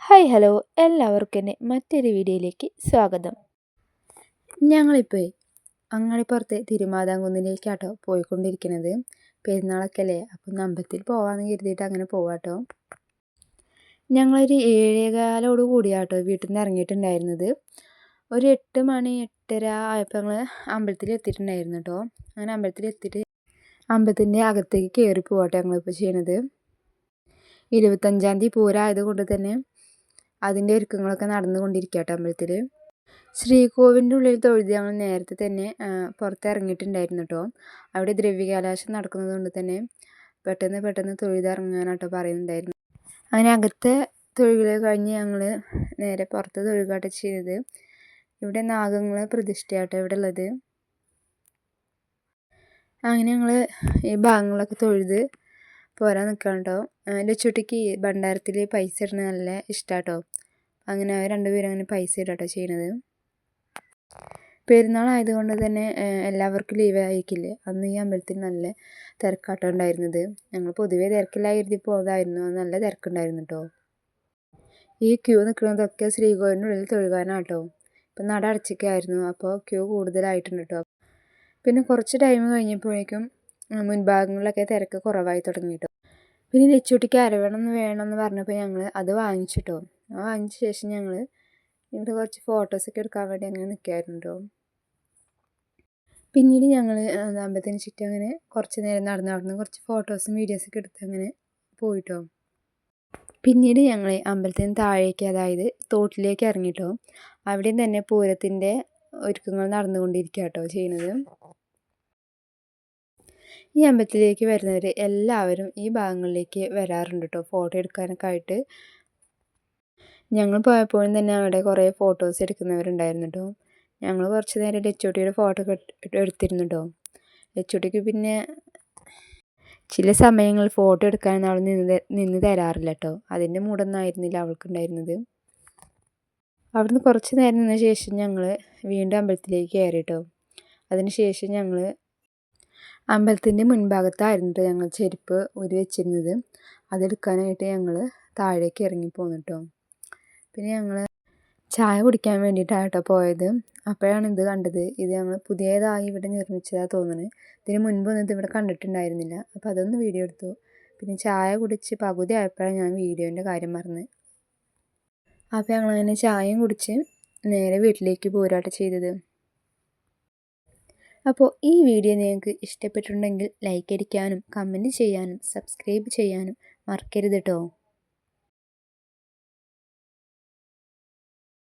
Hi hello എല്ലാവർക്കും എൻ്റെ മറ്റൊരു വീഡിയോയിലേക്ക് സ്വാഗതം. ഞങ്ങളിപ്പോൾ അങ്ങാടിപ്പുറത്തെ തിരുമാതാംകുന്നിലേക്കാട്ടോ പോയിക്കൊണ്ടിരിക്കുന്നത്. പെരുന്നാളൊക്കെ അല്ലേ, അപ്പം അമ്പലത്തിൽ പോകാമെന്ന് കരുതിയിട്ട് അങ്ങനെ പോവാട്ടോ. ഞങ്ങളൊരു 7:15 കൂടിയാട്ടോ വീട്ടിൽ നിന്ന് ഇറങ്ങിയിട്ടുണ്ടായിരുന്നത്. ഒരു 8 മണി 8:30 ആയപ്പോൾ ഞങ്ങൾ അമ്പലത്തിൽ എത്തിയിട്ടുണ്ടായിരുന്നു കേട്ടോ. അങ്ങനെ അമ്പലത്തിൽ എത്തിയിട്ട് അമ്പലത്തിൻ്റെ അകത്തേക്ക് കയറി പോവാട്ടോ ഞങ്ങളിപ്പോൾ ചെയ്യണത്. 25-ാം തീയതി പൂരമായത് കൊണ്ട് തന്നെ അതിൻ്റെ ഒരുക്കങ്ങളൊക്കെ നടന്നുകൊണ്ടിരിക്കുക കേട്ടോ അമ്പലത്തിൽ. ശ്രീകോവിലിൻ്റെ ഉള്ളിൽ തൊഴുത് ഞങ്ങൾ നേരത്തെ തന്നെ പുറത്തിറങ്ങിയിട്ടുണ്ടായിരുന്നു കേട്ടോ. അവിടെ ദ്രവ്യകലാശം നടക്കുന്നത് കൊണ്ട് തന്നെ പെട്ടെന്ന് തൊഴുതിറങ്ങാനാട്ടോ പറയുന്നുണ്ടായിരുന്നു. അങ്ങനെ അകത്തെ തൊഴുകൾ കഴിഞ്ഞ് ഞങ്ങൾ നേരെ പുറത്ത് തൊഴുകാട്ടോ ചെയ്തത്. ഇവിടെ നാഗങ്ങളെ പ്രതിഷ്ഠയാട്ടോ ഇവിടെ ഉള്ളത്. അങ്ങനെ ഞങ്ങൾ ഈ ഭാഗങ്ങളൊക്കെ തൊഴുത് പോരാൻ നിൽക്കണം കേട്ടോ. ലച്ചുട്ടിക്ക് ഭണ്ഡാരത്തിൽ പൈസ ഇടുന്നത് നല്ല ഇഷ്ടമാട്ടോ. അങ്ങനെ രണ്ടുപേരും അങ്ങനെ പൈസ ഇടാട്ടോ ചെയ്യണത്. പെരുന്നാളായതുകൊണ്ട് തന്നെ എല്ലാവർക്കും ലീവ് ആയിരിക്കില്ലേ. അന്ന് ഈ അമ്പലത്തിൽ നല്ല തിരക്കാട്ടോ ഉണ്ടായിരുന്നത്. ഞങ്ങൾ പൊതുവേ തിരക്കില്ലായിരുത്തി പോയതായിരുന്നു. നല്ല തിരക്കുണ്ടായിരുന്നു കേട്ടോ. ഈ ക്യൂ നിൽക്കുന്നതൊക്കെ ശ്രീകോവിലിൻ്റെ ഉള്ളിൽ തൊഴുകാനാട്ടോ. ഇപ്പം നട അടച്ചിരിക്കുകയായിരുന്നു, അപ്പോൾ ക്യൂ കൂടുതലായിട്ടുണ്ട് കേട്ടോ. പിന്നെ കുറച്ച് ടൈം കഴിഞ്ഞപ്പോഴേക്കും മുൻഭാഗങ്ങളിലൊക്കെ തിരക്ക് കുറവായി തുടങ്ങി കേട്ടോ. പിന്നെ ലച്ചുട്ടിക്ക് വേണമെന്ന് പറഞ്ഞപ്പോൾ ഞങ്ങൾ അത് വാങ്ങിച്ചിട്ടോ. അത് വാങ്ങിച്ച ശേഷം ഞങ്ങൾ ഇവിടെ കുറച്ച് ഫോട്ടോസൊക്കെ എടുക്കാൻ വേണ്ടി അങ്ങനെ നിൽക്കുകയായിരുന്നു കേട്ടോ. പിന്നീട് ഞങ്ങൾ അമ്പലത്തിന് ചുറ്റും അങ്ങനെ കുറച്ച് നേരം നടന്ന് കുറച്ച് ഫോട്ടോസും വീഡിയോസൊക്കെ എടുത്ത് അങ്ങനെ പോയിട്ടോ. പിന്നീട് ഞങ്ങൾ അമ്പലത്തിന് താഴേക്ക്, അതായത് തോട്ടിലേക്ക് ഇറങ്ങിട്ടോ. അവിടെയും തന്നെ പൂരത്തിൻ്റെ ഒരുക്കങ്ങൾ നടന്നുകൊണ്ടിരിക്കുക കേട്ടോ ചെയ്യുന്നത്. ഈ അമ്പലത്തിലേക്ക് വരുന്നവർ എല്ലാവരും ഈ ഭാഗങ്ങളിലേക്ക് വരാറുണ്ട് കേട്ടോ ഫോട്ടോ എടുക്കാനൊക്കെ ആയിട്ട്. ഞങ്ങൾ പോയപ്പോഴും തന്നെ അവിടെ കുറേ ഫോട്ടോസ് എടുക്കുന്നവരുണ്ടായിരുന്നു കേട്ടോ. ഞങ്ങൾ കുറച്ച് നേരം ലച്ചുട്ടിയുടെ ഫോട്ടോ എടുത്തിരുന്നു കേട്ടോ. ലച്ചുട്ടിക്ക് പിന്നെ ചില സമയങ്ങളിൽ ഫോട്ടോ എടുക്കാനൊന്നും അവൾ നിന്ന് തരാറില്ല കേട്ടോ. അതിൻ്റെ മൂടൊന്നും ആയിരുന്നില്ല അവൾക്കുണ്ടായിരുന്നത്. അവിടുന്ന് കുറച്ച് നേരം നിന്ന ശേഷം ഞങ്ങൾ വീണ്ടും അമ്പലത്തിലേക്ക് കയറി കേട്ടോ. അതിന് ശേഷം ഞങ്ങൾ അമ്പലത്തിൻ്റെ മുൻഭാഗത്തായിരുന്നു ഞങ്ങൾ ചെരുപ്പ് ഊരി വെച്ചിരുന്നത്. അതെടുക്കാനായിട്ട് ഞങ്ങൾ താഴേക്ക് ഇറങ്ങിപ്പോന്നു കേട്ടോ. പിന്നെ ഞങ്ങൾ ചായ കുടിക്കാൻ വേണ്ടിയിട്ടാണ് കേട്ടോ പോയത്. അപ്പോഴാണ് ഇത് കണ്ടത്. ഇത് ഞങ്ങൾ പുതിയതായി ഇവിടെ നിർമ്മിച്ചതാണ് തോന്നുന്നത്. ഇതിന് മുൻപൊന്നും ഇതിവിടെ കണ്ടിട്ടുണ്ടായിരുന്നില്ല. അപ്പോൾ അതൊന്ന് വീഡിയോ എടുത്തു. പിന്നെ ചായ കുടിച്ച് പകുതി ആയപ്പോഴാണ് ഞാൻ വീഡിയോൻ്റെ കാര്യം പറഞ്ഞത്. അപ്പോൾ ഞങ്ങളങ്ങനെ ചായയും കുടിച്ച് നേരെ വീട്ടിലേക്ക് പോരാട്ടോ ചെയ്തത്. അപ്പോൾ ഈ വീഡിയോ നിങ്ങൾക്ക് ഇഷ്ടപ്പെട്ടിട്ടുണ്ടെങ്കിൽ ലൈക്ക് അടിക്കാനും കമൻറ്റ് ചെയ്യാനും സബ്സ്ക്രൈബ് ചെയ്യാനും മറക്കരുത് കേട്ടോ.